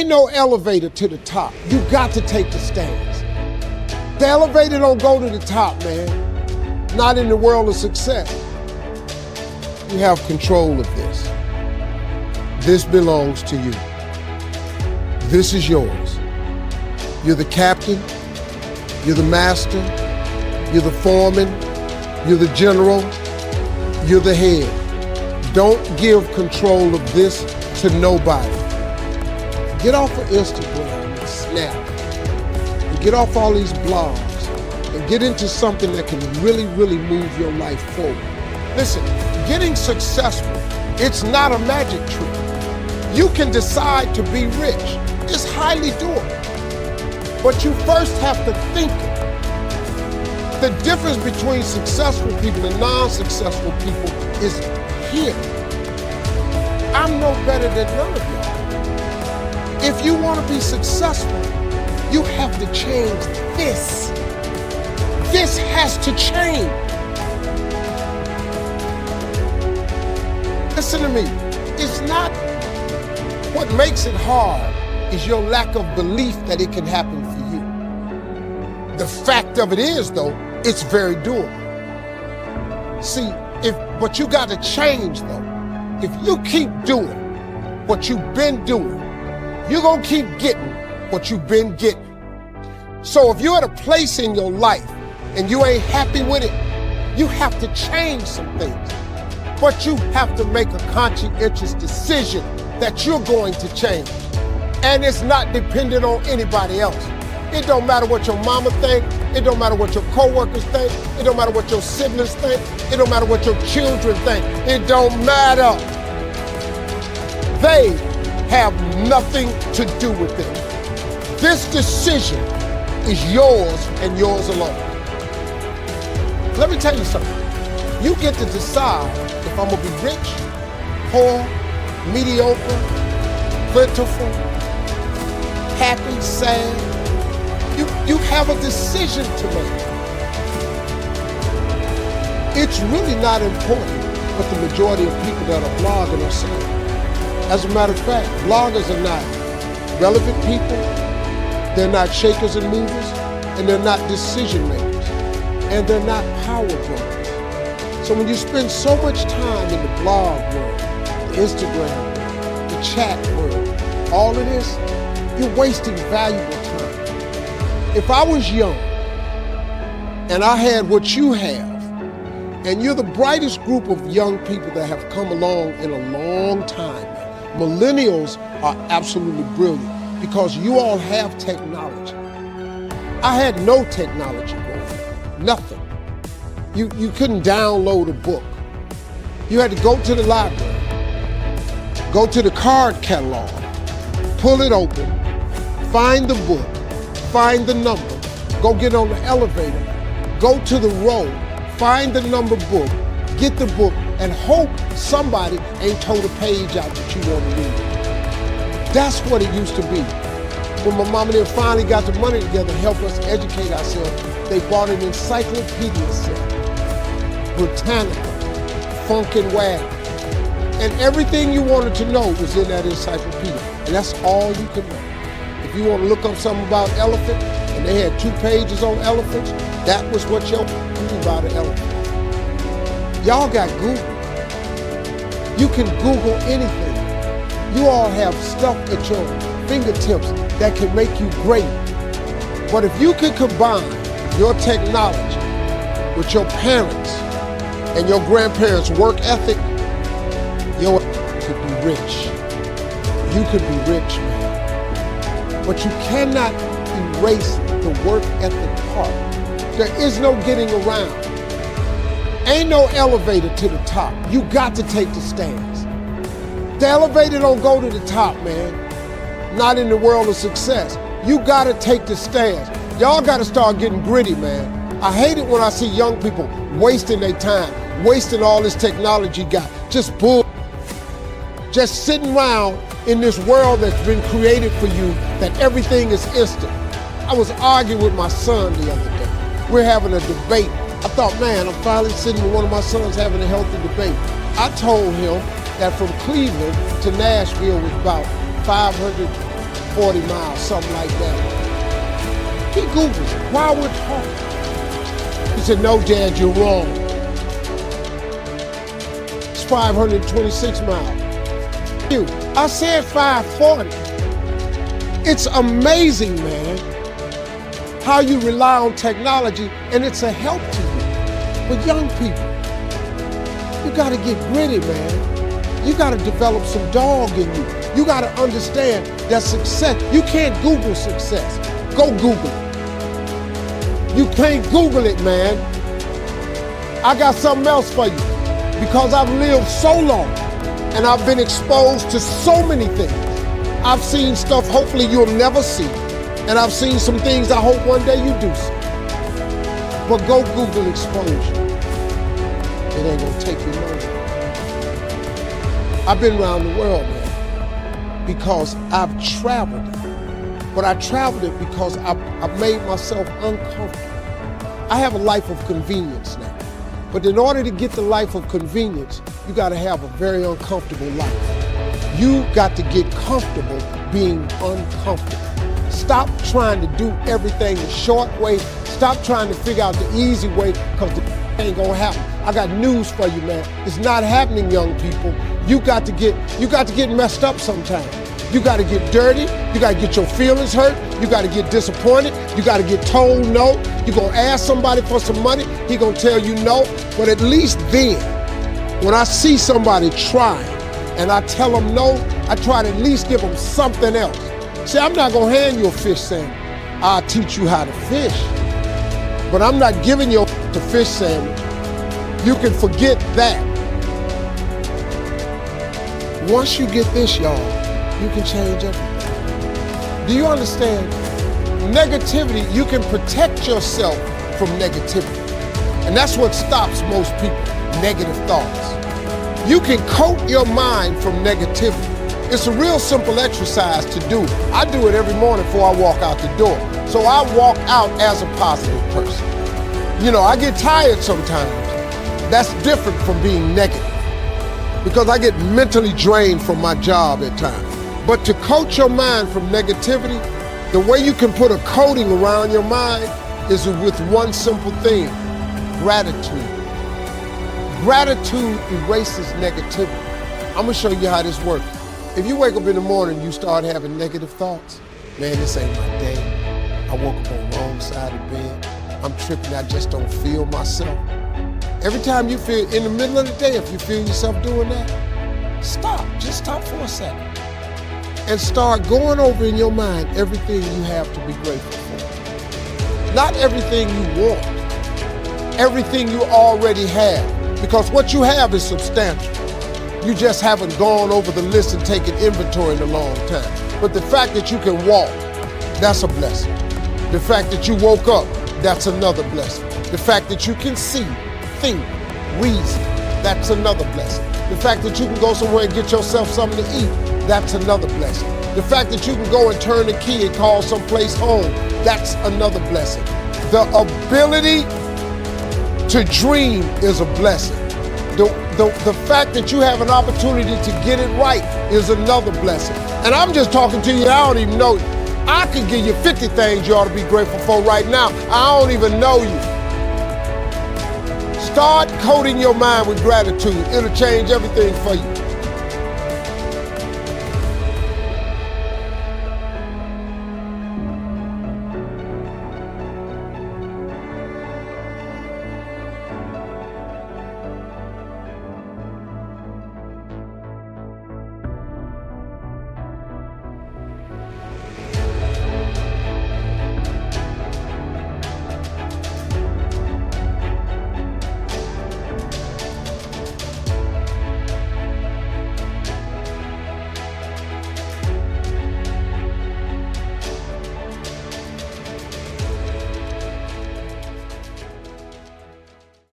Ain't no elevator to the top. You got to take the stairs. The elevator don't go to the top, man. Not in the world of success. You have control of this. This belongs to you. This is yours. You're the captain. You're the master. You're the foreman. You're the general. You're the head. Don't give control of this to nobody. Get off of Instagram and Snap. And get off all these blogs. And get into something that can really, really move your life forward. Listen, getting successful, it's not a magic trick. You can decide to be rich. It's highly doable. But you first have to think it. The difference between successful people and non-successful people is here. I'm no better than none of y'all. If you want to be successful, you have to change this. This has to change. Listen to me. It's not what makes it hard is your lack of belief that it can happen for you. The fact of it is, though, it's very doable. See, but you got to change, though. If you keep doing what you've been doing, you're going to keep getting what you've been getting. So if you're at a place in your life and you ain't happy with it, you have to change some things. But you have to make a conscientious decision that you're going to change. And it's not dependent on anybody else. It don't matter what your mama think. It don't matter what your coworkers think. It don't matter what your siblings think. It don't matter what your children think. It don't matter. They have nothing to do with it. This decision is yours and yours alone. Let me tell you something. You get to decide if I'm gonna be rich, poor, mediocre, plentiful, happy, sad. You have a decision to make. It's really not important what the majority of people that are blogging are saying. As a matter of fact, bloggers are not relevant people, they're not shakers and movers, and they're not decision makers, and they're not power brokers. So when you spend so much time in the blog world, the Instagram world, the chat world, all of this, you're wasting valuable time. If I was young and I had what you have, and you're the brightest group of young people that have come along in a long time, millennials are absolutely brilliant because you all have technology. I had no technology growing up, nothing. You couldn't download a book. You had to go to the library, go to the card catalog, pull it open, find the book, find the number, go get on the elevator, go to the row, find the number book, get the book, and hope somebody ain't told a page out that you want to read. That's what it used to be. When my mom and them finally got the money together to help us educate ourselves, they bought an encyclopedia set, Britannica, Funkin' Wagon, and everything you wanted to know was in that encyclopedia, and that's all you could know. If you want to look up something about elephant, and they had 2 pages on elephants, that was what your knew about an elephant. Y'all got Google. You can Google anything. You all have stuff at your fingertips that can make you great. But if you could combine your technology with your parents and your grandparents' work ethic, you could be rich. You could be rich, man. But you cannot erase the work ethic part. There is no getting around. Ain't no elevator to the top. You got to take the stairs. The elevator don't go to the top, man. Not in the world of success. You got to take the stairs. Y'all got to start getting gritty, man. I hate it when I see young people wasting their time, wasting all this technology got. Just bull. Just sitting around in this world that's been created for you, that everything is instant. I was arguing with my son the other day. We're having a debate. I thought, man, I'm finally sitting with one of my sons having a healthy debate. I told him that from Cleveland to Nashville was about 500 40 miles, something like that. He Googles it while we're talking. He said, no, Dad, you're wrong. It's 526 miles. I said 540. It's amazing, man, how you rely on technology and it's a help to you. But young people, you gotta get gritty, man. You gotta develop some dog in you. You gotta understand that success, you can't Google success. Go Google it. You can't Google it, man. I got something else for you. Because I've lived so long and I've been exposed to so many things. I've seen stuff hopefully you'll never see. And I've seen some things I hope one day you do see. But go Google exposure. It ain't gonna take you nowhere. I've been around the world, man, because I've traveled it. But I traveled it because I've made myself uncomfortable. I have a life of convenience now. But in order to get the life of convenience, you gotta have a very uncomfortable life. You got to get comfortable being uncomfortable. Stop trying to do everything the short way. Stop trying to figure out the easy way, because the ain't gonna happen. I got news for you, man. It's not happening, young people. You got to get messed up sometimes. You got to get dirty. You got to get your feelings hurt. You got to get disappointed. You got to get told no. You're going to ask somebody for some money. He going to tell you no. But at least then, when I see somebody trying and I tell them no, I try to at least give them something else. See, I'm not going to hand you a fish sandwich. I'll teach you how to fish. But I'm not giving you a fish sandwich. You can forget that. Once you get this, y'all, you can change everything. Do you understand? Negativity, you can protect yourself from negativity. And that's what stops most people, negative thoughts. You can coat your mind from negativity. It's a real simple exercise to do. I do it every morning before I walk out the door. So I walk out as a positive person. You know, I get tired sometimes. That's different from being negative, because I get mentally drained from my job at times. But to coat your mind from negativity, the way you can put a coating around your mind is with one simple thing: gratitude. Gratitude erases negativity. I'm gonna show you how this works. If you wake up in the morning and you start having negative thoughts, man, this ain't my day. I woke up on the wrong side of the bed. I'm tripping, I just don't feel myself. Every time you feel, in the middle of the day, if you feel yourself doing that, stop, just stop for a second. And start going over in your mind everything you have to be grateful for. Not everything you want, everything you already have. Because what you have is substantial. You just haven't gone over the list and taken inventory in a long time. But the fact that you can walk, that's a blessing. The fact that you woke up, that's another blessing. The fact that you can see, think, reason, that's another blessing. The fact that you can go somewhere and get yourself something to eat, that's another blessing. The fact that you can go and turn the key and call someplace home, that's another blessing. The ability to dream is a blessing. The fact that you have an opportunity to get it right is another blessing. And I'm just talking to you, I don't even know you. I could give you 50 things you ought to be grateful for right now. I don't even know you. Start coating your mind with gratitude. It'll change everything for you.